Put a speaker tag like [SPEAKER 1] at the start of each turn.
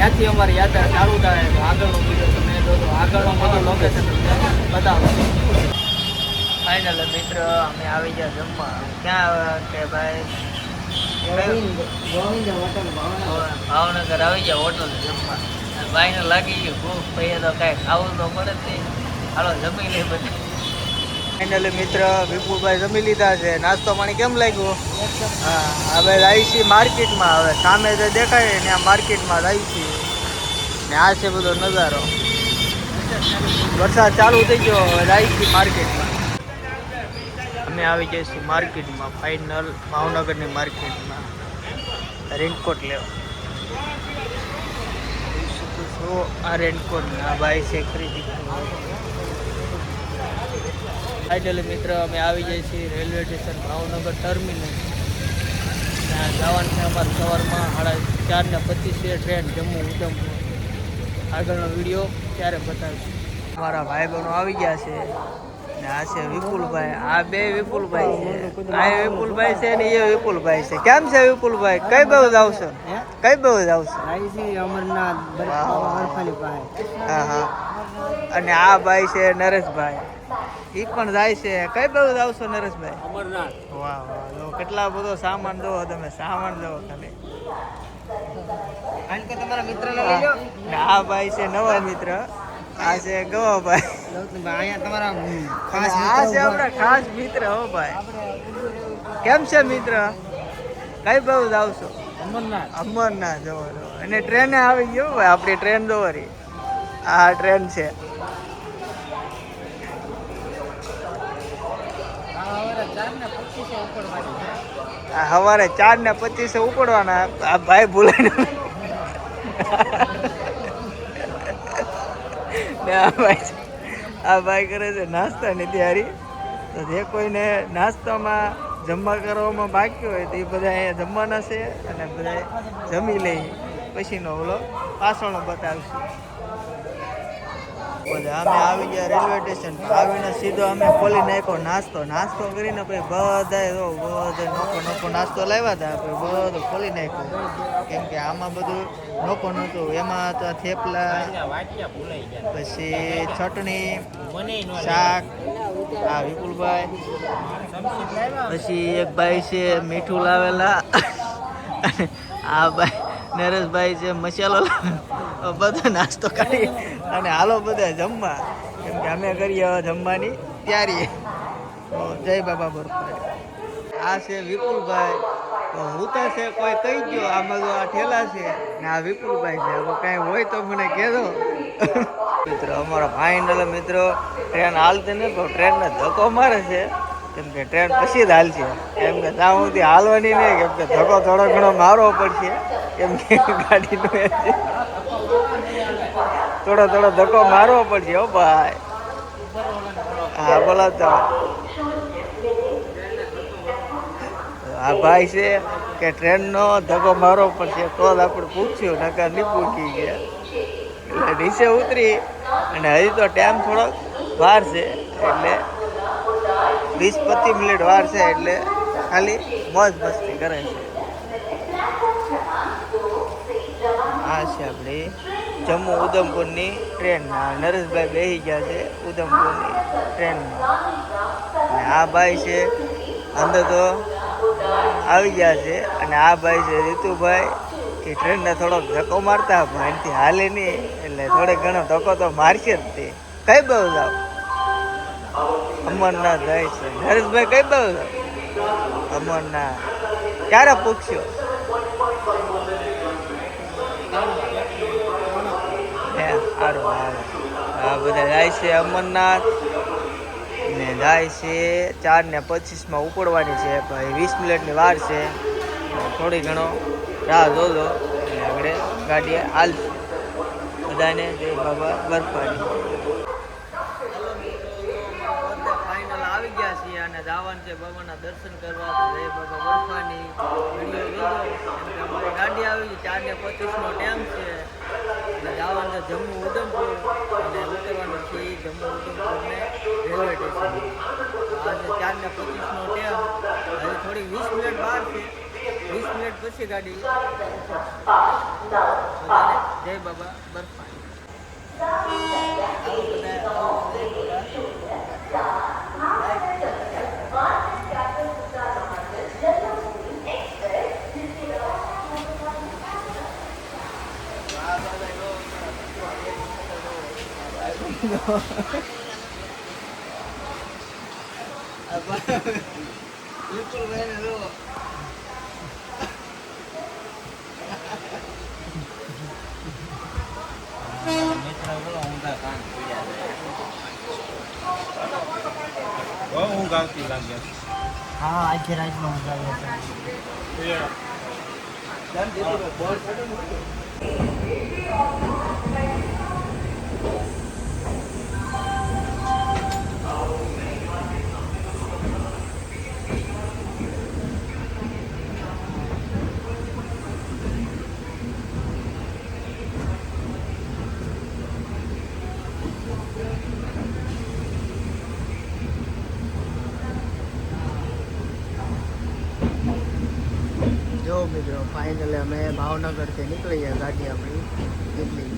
[SPEAKER 1] ત્યાંથી અમારી યાત્રા ચાલુ થાય તો આગળનો વિડીયો તમે જોજો, આગળનો બધું લોકેશન બતાવો. ફાઇનલ મિત્ર અમે આવી ગયા જમવા. ક્યાં કે ભાઈ ભાવનગર આવી ગયા હોટલ જમવા. ભાઈને લાગી ગયું ભૂખ, ભાઈ તો કાંઈ ખાવું તો પડે જ નહીં. હાલો જમી લે બધા. ફાઇનલી મિત્ર વિપુલભાઈ જમી લીધા છે. નાસ્તો પાણી કેમ લાગ્યું? હા, હવે આવી છીએ માર્કેટમાં. હવે સામે જે દેખાય ને આ માર્કેટમાં આવી છીએ ને આ છે બધો નજારો. વરસાદ ચાલુ થઈ ગયો. હવે આવી છીએ માર્કેટમાં. અમે આવી જઈએ છીએ માર્કેટમાં. ફાઇનલ ભાવનગરની માર્કેટમાં રેનકોટ લેવા. આ રેનકોટ આ ભાઈ છે ખરીદી. ફાઇનલી મિત્ર અમે આવી જઈએ છીએ રેલવે સ્ટેશન ભાવનગર ટર્મિનલ. ત્યાં જવાનું છે અમારે સવારમાં 4:25 ટ્રેન જમ્મુ ઉધમપુર. આગળનો વિડીયો ત્યારે બતાવીશું. અમારા ભાઈ બહેનો આવી ગયા છે ને આ છે વિપુલભાઈ. આ બે વિપુલભાઈ છે. આ વિપુલભાઈ છે ને એ વિપુલભાઈ છે. કેમ છે વિપુલભાઈ? કઈ બાજુ જાવ છો? કઈ બાજુ જાવ છો? અમરનાથ. હા હા. અને આ ભાઈ છે નરેશભાઈ. એ પણ જાય છે. કઈ બાજુ જાવ છો નરેશભાઈ? અમરનાથ. વાહ વાહ, જો કેટલા બધો સામાન દો તમે. સામાન દો ખાલી. તમારા મિત્ર આ ભાઈ છે નવા મિત્ર. આ છે ગવાભાઈ. તમારા આ છે આપણા ખાસ મિત્ર. હો ભાઈ કેમ છે મિત્ર? કઈ બાજુ જાવ છો? અમરનાથ. અમરનાથ જવાનું. અને ટ્રેને આવી ગયો ભાઈ. આપણી ટ્રેન દોરી. આ ટ્રેન છે. સવારે 4:25 ઉપડવાના. આ ભાઈ ભૂલાય ને આ ભાઈ કરે છે નાસ્તાની તૈયારી. તો જે કોઈને નાસ્તામાં જમવા કરવામાં બાકી હોય તો એ બધા અહીંયા જમવાના છે અને બધા જમી લઈ પછીનો ઓલો પાછળનો બતાવશું. બધા અમે આવી ગયા રેલવે સ્ટેશન. આવીને સીધો અમે ખોલી નાખ્યો નાસ્તો કરીને પછી બધા નોખો નાસ્તો લાવ્યા હતા. પછી બધું ખોલી નાખ્યો કેમ કે આમાં બધું નોખો નહોતું. એમાં તો થેપલા, પછી ચટણી, શાક. આ વિપુલભાઈ. પછી એક ભાઈ છે મીઠું લાવેલા. આ ભાઈ નરેશભાઈ છે મસાલો. બધો નાસ્તો કાઢી અને હાલો બધા જમવા. કેમ કે અમે કરીએ જમવાની તૈયારી. જય બાબા બરફારી. આ છે વિપુલભાઈ. તો હું તો છે કોઈ કહી ગયો આમાં તો આ ઠેલા છે ને આ વિપુલભાઈ છે. હવે કાંઈ હોય તો મને કહેજો. મિત્રો અમારા ફાઇનલ મિત્રો ટ્રેન હાલતી ને તો ટ્રેનને ધક્કો મારે છે. કેમ કે ટ્રેન પછી જ હાલશે. કેમ કે ત્યાં સુધી હાલવાની નહીં. કેમ કે ધક્કો થોડો ઘણો મારવો પડશે. કેમ કે ગાડીનો થોડો ધક્કો મારવો પડશે. હો ભાઈ. હા બોલાવતો. આ ભાઈ છે કે ટ્રેનનો ધક્કો મારવો પડશે તો જ આપણે પૂછ્યું. નકર નહીં પૂછી ગયા. એટલે નીચે ઉતરી અને હજી તો ટાઈમ થોડોક વાર છે. એટલે 20-25 મિનિટ વાર છે. એટલે ખાલી મોજ મસ્તી કરે છે. આ છે આપણી જમ્મુ ઉધમપુરની ટ્રેન. નરેશભાઈ બેસી ગયા છે ઉધમપુરની ટ્રેનમાં. અને આ ભાઈ છે અંદર તો આવી ગયા છે. અને આ ભાઈ છે રીતુભાઈ. એ ટ્રેનને થોડોક ધક્કો મારતા પણ એનાથી હાલે નહીં. એટલે થોડે ઘણો ધક્કો તો મારશે જ તે. કઈ બાજુ જાવ? અમરનાથ જાય છે નરેશભાઈ. કઈ બાજુ જાવ? અમરનાથ. ક્યારે પૂછ્યો? આ બધા જાય છે અમરનાથ ને જાય છે 4:25 ઉપડવાની છે. ભાઈ 20 મિનિટની વાર છે. થોડી ઘણો રાહ જોજો અને આગળ ગાડી હાલશે. બધાને જય બાબા બરફારી. ફાઇનલ આવી ગયા છીએ અને જવાનું છે બાબાના દર્શન કરવા. જય બાબા બરફાની વિડીયો જોજો. કેમ કે અમારી ગાડી આવી 4:25 ટાઈમ છે. એટલે જવાનું છે જમ્મુ ઉધમપુર અને ઉતરવાનું છે જમ્મુ ઉધમપુરને રેલવે સ્ટેશન. આજે 4:25 ટાઈમ. હજી થોડી 20 મિનિટ વાર છે. 20 મિનિટ પછી ગાડી જય બાબા બરફા બિલકુલ ભાઈને લો મિત્ર બોલો ઊંધા કાન પીડ્યા છે બહુ ઊંઘ આવતી લાગે હા આજે રાતમાં ઊંઘ આવે છે જો મિત્રો ફાઇનલી અમે ભાવનગરથી નીકળી ગયા ગાડી આપણી એટલી